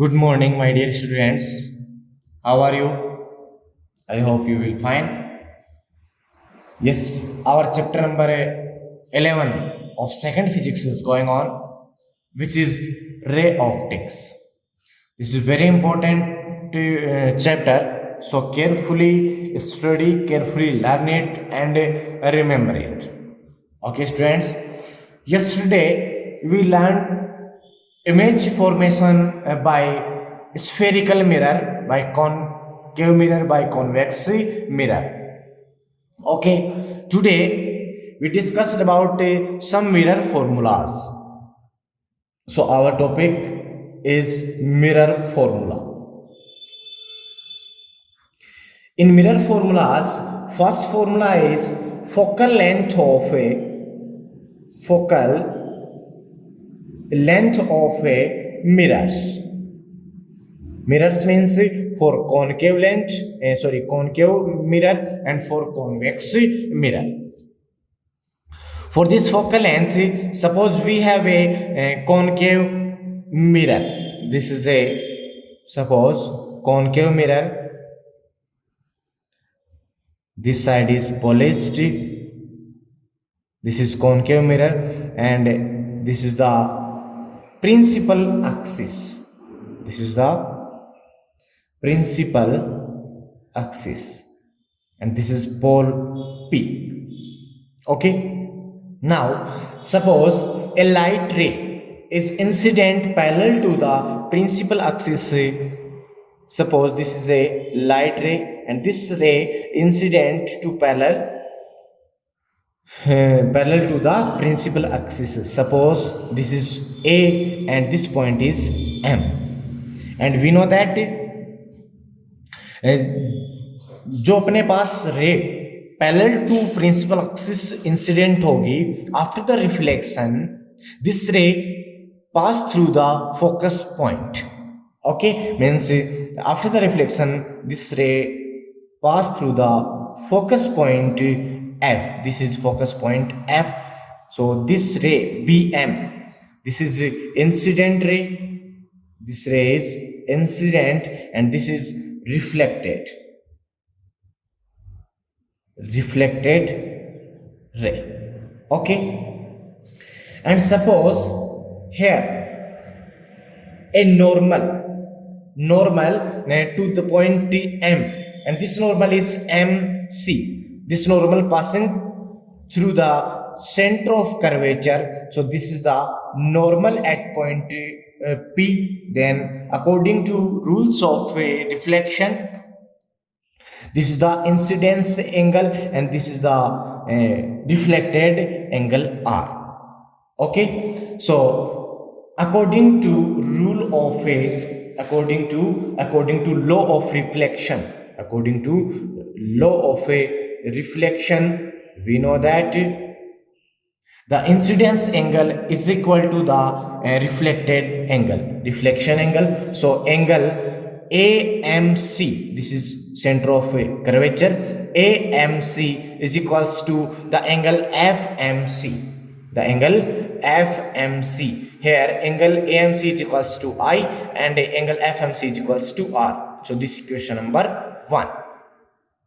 Good morning, my dear students. How are you? I hope you will fine. Yes, our chapter number 11 of second physics is going on, which is ray optics. This is very important chapter, so carefully study, carefully learn it, and remember it. Okay, students. Yesterday we learned image formation by spherical mirror, by concave mirror, by convex mirror. Okay, today we discussed about some mirror formulas. So our topic is mirror formula. In mirror formulas, first formula is focal length of a mirrors. Mirrors means for concave concave mirror and for convex mirror. For this focal length, suppose we have a concave mirror. This is suppose concave mirror. This side is polished. This is concave mirror, and this is the principal axis. This is the principal axis, and this is pole P. Okay. Now, suppose a light ray is incident parallel to the principal axis. Suppose this is a light ray, and this ray incident to parallel to the principal axis. Suppose this is A and this point is M, and we know that जो अपने पास ray parallel to principal axis incident होगी after the reflection this ray pass through the focus point. Okay, means after the reflection this ray pass through the focus point F. This is focus point F. So this ray BM, this is incident ray, this ray is incident, and this is reflected ray. Okay, and suppose here a normal to the point M, and this normal is MC. This normal passing through the center of curvature. So this is the normal at point P. Then according to rules of reflection, this is the incidence angle, and this is the reflected angle R. Okay, so according to law of reflection, we know that the incidence angle is equal to the reflected angle, reflection angle. So angle AMC, this is center of curvature, AMC is equals to the angle FMC. The angle FMC. Here angle AMC is equals to I, and angle FMC is equals to R. So this is equation number 1.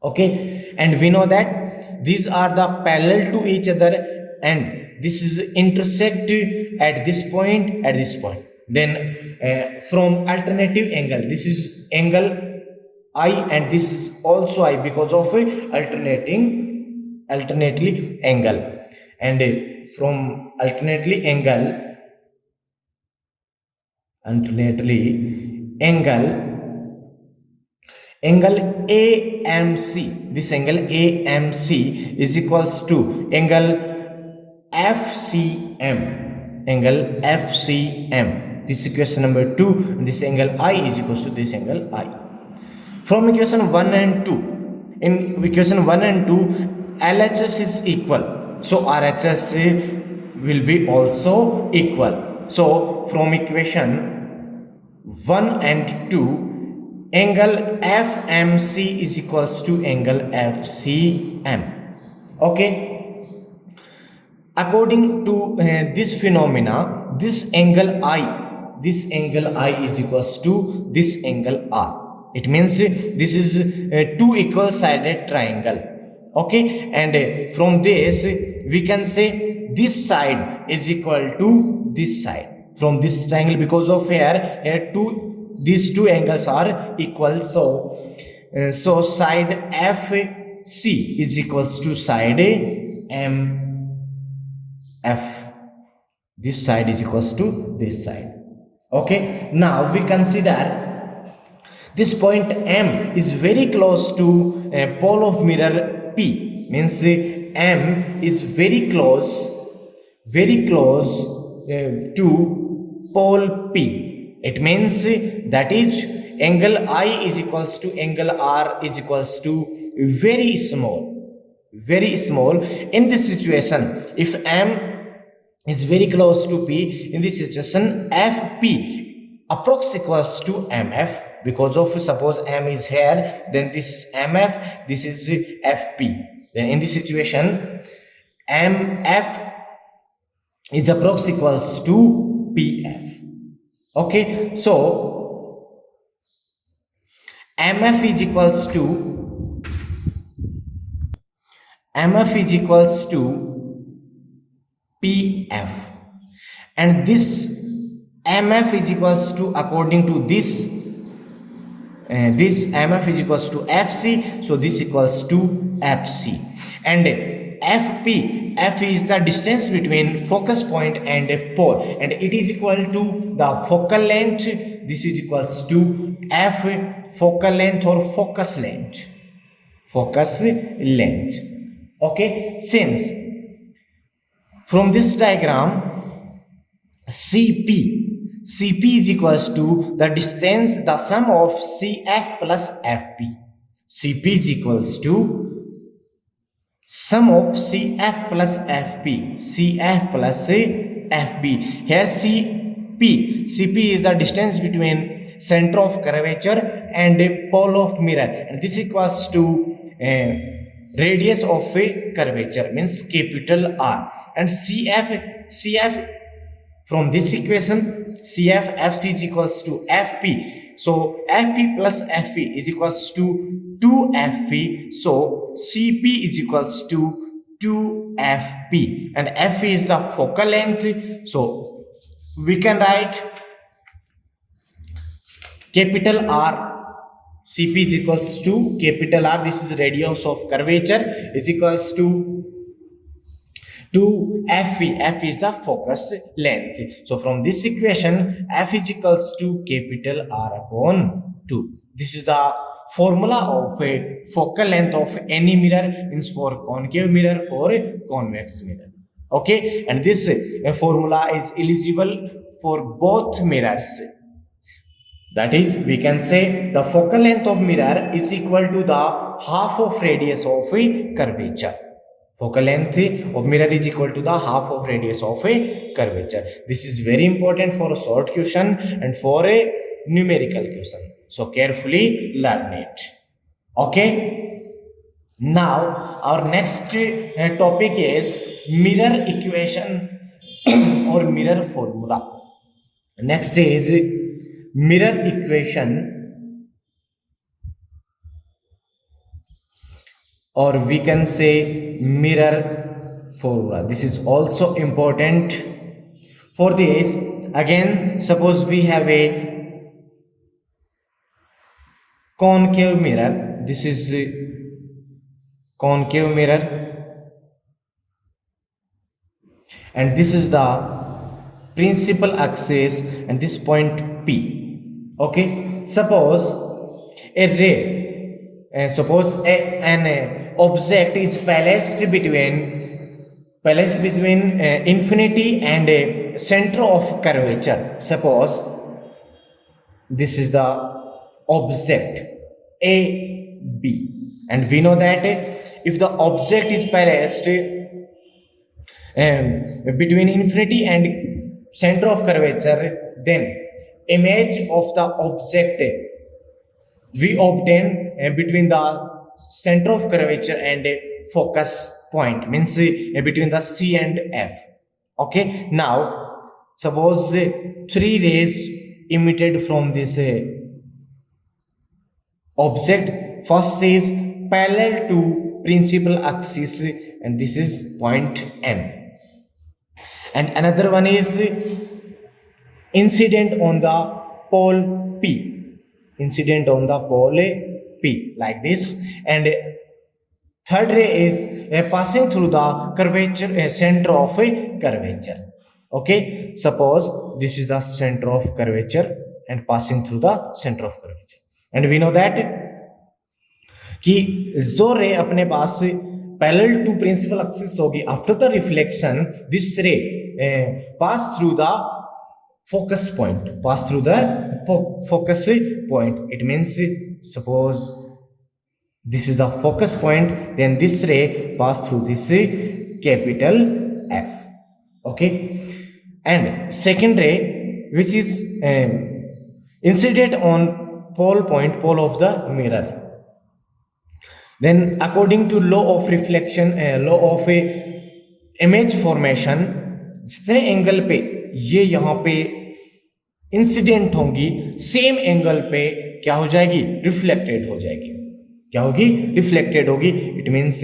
Okay, and we know that these are the parallel to each other, and this is intersect at this point, then from alternative angle, this is angle I, and this is also I because of alternately angle, and from alternately angle AMC, this angle AMC is equals to angle FCM, this is equation number 2, and this angle I is equals to this angle I. From equation 1 and 2, in equation 1 and 2, LHS is equal, so RHS will be also equal. So from equation 1 and 2, angle FMC is equals to angle FCM. Okay, according to this phenomena, this angle I, this angle I is equals to this angle R. It means this is a two equal sided triangle. Okay, and from this we can say this side is equal to this side from this triangle, because of here these two angles are equal. So side FC is equals to side MF. This side is equals to this side. Okay, now we consider this point M is very close to pole of mirror P. Means M is very close to pole P. It means that is angle I is equals to angle R is equals to very small. In this situation, if M is very close to P, in this situation FP approx equals to MF, because of suppose M is here, then this is MF, this is FP. Then in this situation MF is approx equals to PF. Okay, so MF is equals to PF, and this MF is equals to, according to this MF is equals to FC, so this equals to FC. And F is the distance between focus point and a pole, and it is equal to the focal length. This is equals to F focal length or focus length. Okay, since from this diagram CP is equals to the distance, the sum of CF plus FP. CP is equals to sum of CF plus FP. CF plus FP. Here CP is the distance between center of curvature and a pole of mirror, and this equals to radius of a curvature, means capital R. And CF from this equation, CF FC is equals to FP. So FP plus FP is equals to 2FP. So CP is equals to 2FP, and FP is the focal length. So we can write capital R. CP is equals to capital R. This is radius of curvature, is equals to FP. F is the focus length. So from this equation, F is equals to capital R upon 2. This is the formula of a focal length of any mirror, means for concave mirror, for a convex mirror. Okay, and this formula is eligible for both mirrors. That is, we can say the focal length of mirror is equal to the half of radius of a curvature. Focal length of mirror is equal to the half of radius of a curvature. This is very important for a short question and for a numerical question. So carefully learn it. Okay. Now our next topic is mirror equation or mirror formula. Next is mirror equation, or we can say mirror formula. This is also important. For this, again, suppose we have a concave mirror. This is a concave mirror, and this is the principal axis, and this point P. Okay, suppose a ray, an object is placed between infinity and a center of curvature. Suppose this is the object AB, and we know that if the object is placed between infinity and center of curvature, then image of the object we obtain between the center of curvature and focus point, means between the C and F. Okay, now suppose three rays emitted from this object. First is parallel to principal axis, and this is point M, and another one is incident on the pole P, incident on the pole P, like this. And third ray is passing through the curvature, center of a curvature. Okay, suppose this is the center of curvature and passing through the center of curvature, and we know that कि जो रे अपने पास parallel to principal axis होगी, after the reflection this ray pass through the focus point, pass through the focus point. It means suppose this is the focus point, then this ray pass through this capital F. Okay, and second ray which is incident on pole point, pole of the mirror. Then according to law of reflection, law of image formation, जितने angle पे ये यहाँ पे incident होंगी, same angle पे क्या हो जाएगी, रिफ्लेक्टेड हो जाएगी. क्या होगी, रिफ्लेक्टेड होगी. It means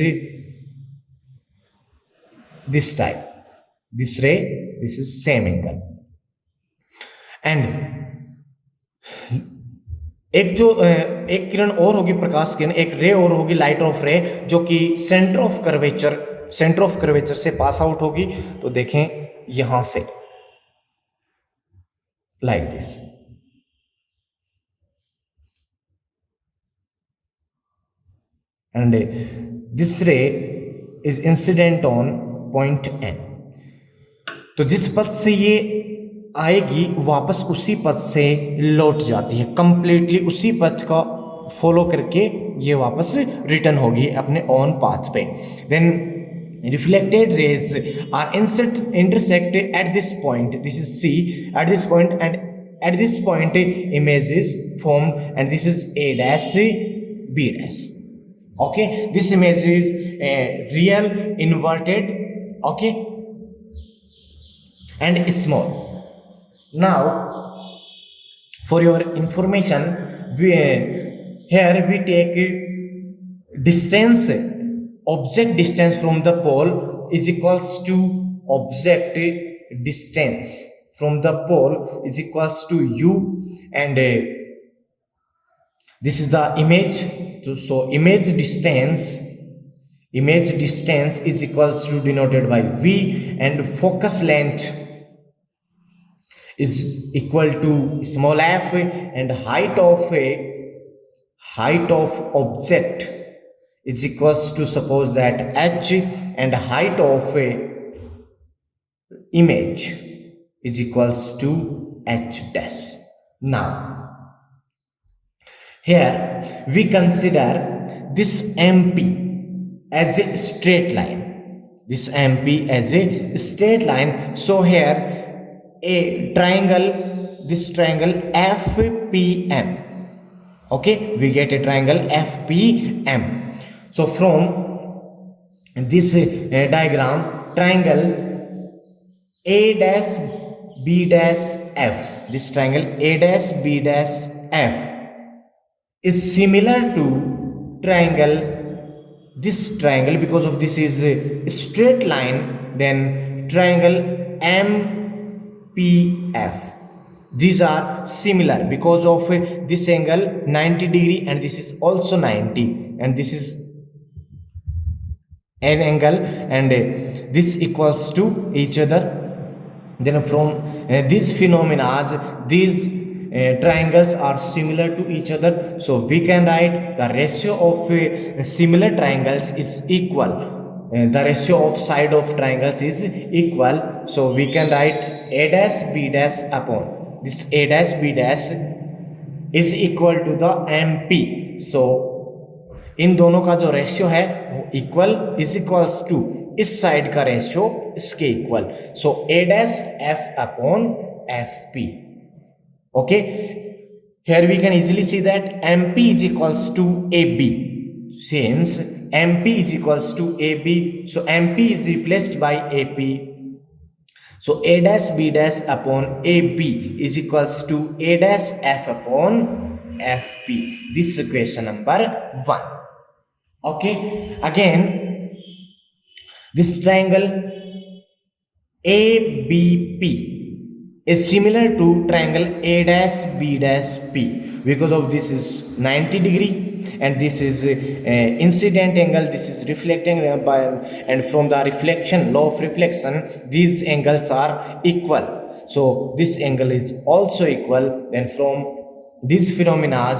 this type, this ray, this is same angle. And एक किरण और होगी, प्रकाश किरण, एक रे और होगी, लाइट ऑफ रे, जो कि सेंटर ऑफ कर्वेचर से पास आउट होगी. तो देखें यहां से like this, and this ray is incident on point N. तो जिस पथ से ये आएगी वापस उसी पथ से लौट जाती है, कंप्लीटली उसी पथ का फॉलो करके ये वापस रिटर्न होगी अपने ऑन पाथ पे. Then reflected rays are intersect at this point, this is C, at this point, and at this point image is formed, and this is A dash B dash. Okay, this image is real, inverted, okay, and small. Now for your information, here we take distance, object distance from the pole is equals to object distance from the pole is equals to u, and this is the image. So image distance is equals to denoted by v, and focus length is equal to small f, and height of object is equals to, suppose that h, and height of image is equals to h dash. Now here we consider this MP as a straight line, this MP as a straight line. So here a triangle, this triangle FPM, okay, we get a triangle FPM. So from this diagram, triangle A dash B dash F, this triangle A dash B dash F is similar to triangle, this triangle, because of this is a straight line, then triangle MPF. These are similar because of this angle 90 degree, and this is also 90, and this is an angle, and this equals to each other. Then from these phenomena, these triangles are similar to each other, so we can write the ratio of similar triangles is equal, the ratio of side of triangles is equal. So we can write A dash B dash upon this A dash B dash is equal to the MP. So इन दोनों का जो ratio है वो equal is equals to इस side का ratio इसके equal. So A dash F upon FP. Okay, here we can easily see that MP is equals to AB. Since MP is equals to AB, so MP is replaced by AP. So a dash b dash upon ab is equals to a dash f upon fp. This is equation number 1. Okay, again this triangle ABP is similar to triangle A dash B dash P, because of this is 90 degree and this is incident angle, this is reflecting by, and from the reflection, law of reflection, these angles are equal. So this angle is also equal. Then from these phenomena,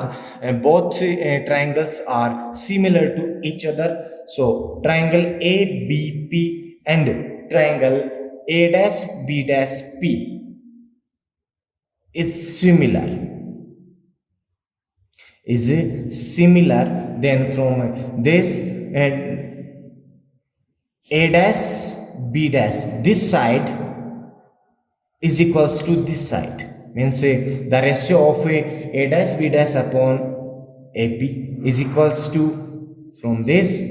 both triangles are similar to each other. So triangle ABP and triangle A dash B dash P is similar. Then from this A dash B dash, this side is equals to this side, means the ratio of A dash B dash upon AP is equals to, from this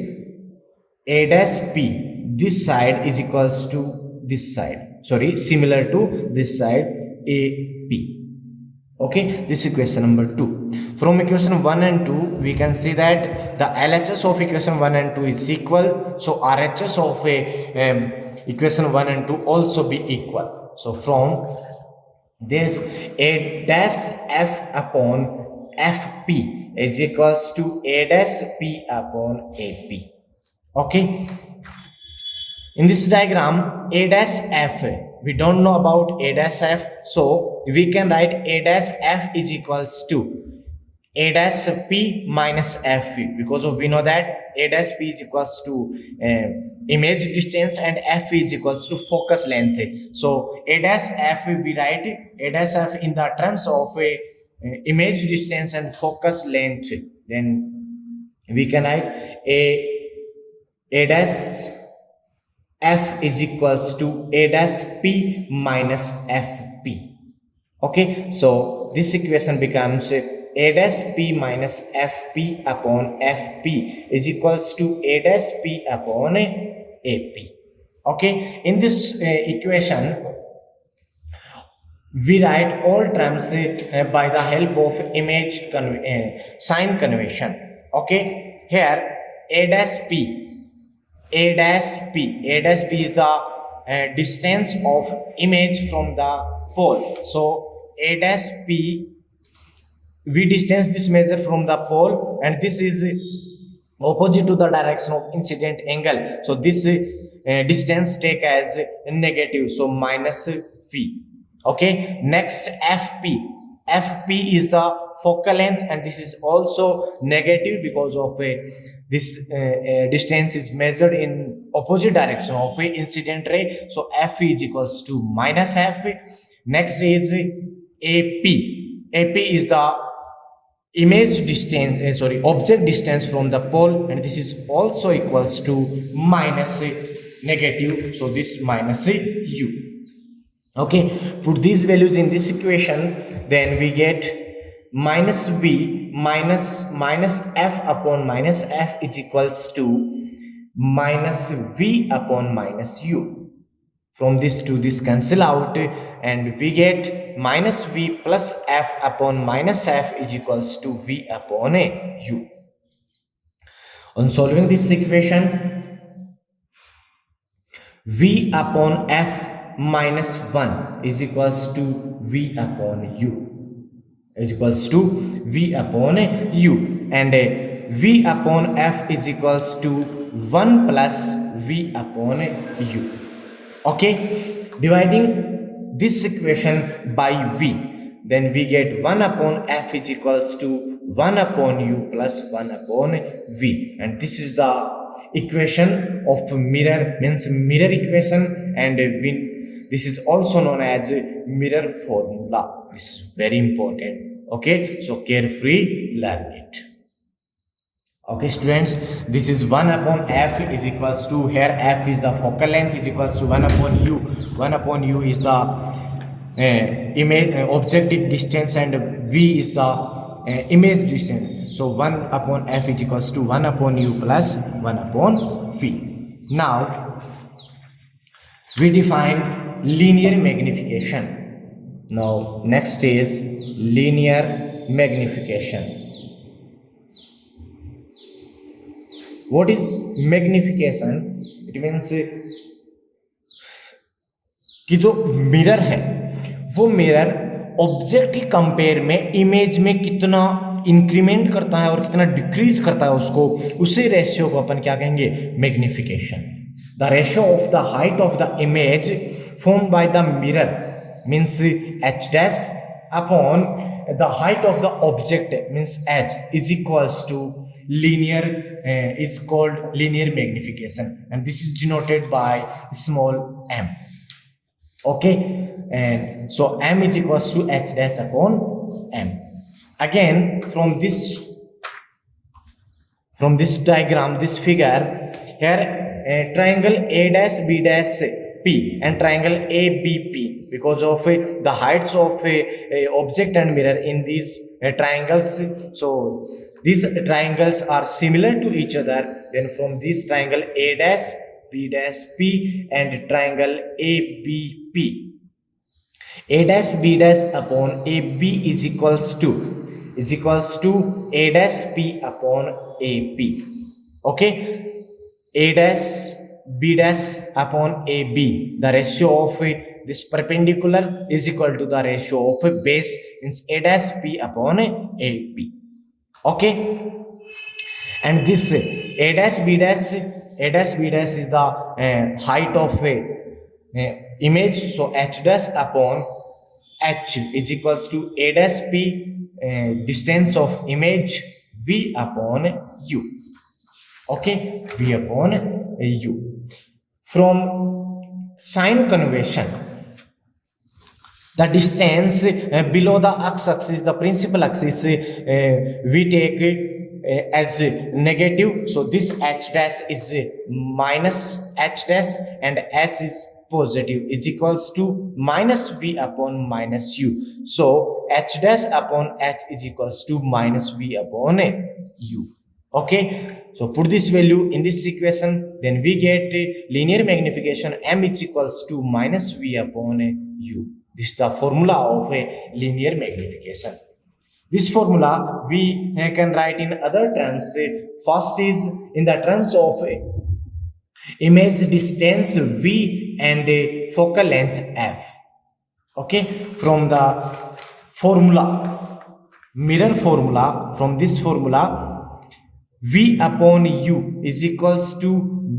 A dash P, this side is equals to this side, sorry, similar to this side AP. Okay, this is equation number 2. From equation 1 and 2 we can see that the LHS of equation 1 and 2 is equal, so RHS of equation 1 and 2 also be equal. So from this A dash F upon FP is equals to A dash P upon AP. Okay, in this diagram A dash F, we don't know about A dash F, so we can write A dash F is equals to A dash P minus FV, because of we know that A dash P is equals to image distance and FV is equals to focus length. So A dash F, we write A dash F in the terms of image distance and focus length. Then we can write A dash F is equals to A dash P minus FP. Okay, so this equation becomes A dash P minus FP upon FP is equals to A dash P upon AP. Okay, in this equation we write all terms by the help of image sign convention. Okay, here A dash P is the distance of image from the pole. So A dash P, we distance this measure from the pole, and this is opposite to the direction of incident angle. So this distance take as negative, so minus V. Okay, next FP is the focal length, and this is also negative because of this distance is measured in opposite direction of a incident ray. So F is equals to minus F. Next is AP is the image distance, object distance from the pole, and this is also equals to minus negative, so this minus U. Okay, put these values in this equation, then we get minus V minus F upon minus F is equals to minus V upon minus U. From this to this cancel out, and we get minus V plus F upon minus F is equals to V upon U. On solving this equation, V upon F minus 1 is equals to V upon U, is equals to V upon U, and V upon F is equals to 1 plus V upon U. Okay, dividing this equation by V, then we get 1 upon F is equals to 1 upon U plus 1 upon V, and this is the equation of mirror, means mirror equation, and this is also known as mirror formula. This is very important. Okay, so carefully learn it. Okay students, this is 1 upon F is equals to, here F is the focal length, is equals to 1 upon U. 1 upon U is the image objective distance, and V is the image distance. So 1 upon F is equals to 1 upon U plus 1 upon V. Now we define linear magnification. Now next is linear magnification. What is magnification? It means कि जो mirror है वो mirror object के compare में image में कितना increment करता है और कितना डिक्रीज करता है उसको, उसी रेशियो को अपन क्या कहेंगे? Magnification. The ratio of the height of the image formed by the mirror means h dash upon the height of the object means h is equals to linear is called linear magnification, and this is denoted by small m. Okay, and so m is equals to h dash upon m. Again, from this diagram, this figure here, triangle a dash b dash p and triangle abp, because of the heights of object and mirror in these triangles, so these triangles are similar to each other. Then from this triangle a dash b dash p and triangle abp, a dash b dash upon ab is equals to a dash p upon ap. Okay, a dash b dash upon ab, the ratio of this perpendicular is equal to the ratio of base, means a dash p upon ap. Okay, and this a dash b dash is the height of image, so h dash upon h is equals to a dash p distance of image v upon u. Okay, v upon u. From sine convention, the distance below the x-axis, the principal axis, we take as negative, so this h dash is minus h dash and h is positive, is equals to minus v upon minus u. So h dash upon h is equals to minus v upon u. Okay, so put this value in this equation, then we get linear magnification m is equals to minus v upon u. This is the formula of a linear magnification. This formula we can write in other terms. First is in the terms of image distance v and focal length f. Okay, from the formula, mirror formula, from this formula, v upon u is equals to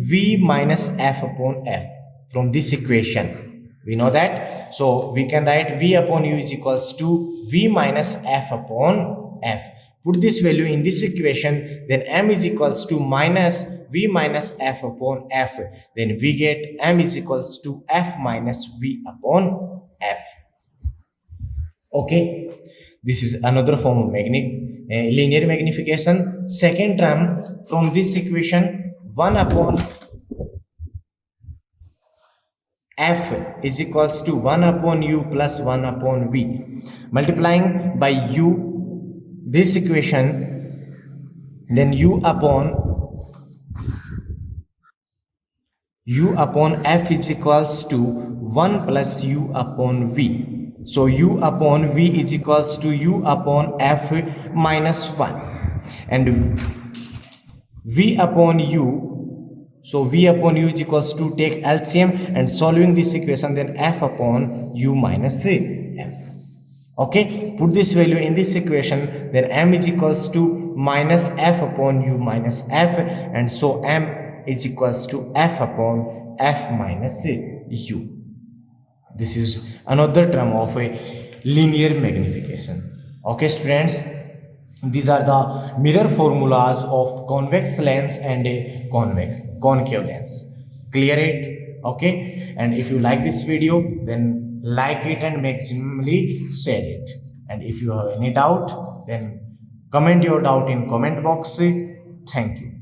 v minus f upon f. From this equation we know that, so we can write v upon u is equals to v minus f upon f. Put this value in this equation, then m is equals to minus v minus f upon f, then we get m is equals to f minus v upon f. Okay, this is another form of linear magnification. Second term, from this equation, 1 upon f is equals to 1 upon u plus 1 upon v. Multiplying by u this equation, then u upon f is equals to 1 plus u upon v. So u upon v is equals to u upon f minus 1, and v upon u, so v upon u is equals to, take LCM and solving this equation, then f upon u minus f. Okay, put this value in this equation, then m is equals to minus f upon u minus f, and so m is equals to f upon f minus u. This is another term of a linear magnification. Okay students, these are the mirror formulas of convex lens and a concave lens. Clear it? Okay, and if you like this video, then like it and maximally share it. And if you have any doubt, then comment your doubt in comment box. Thank you.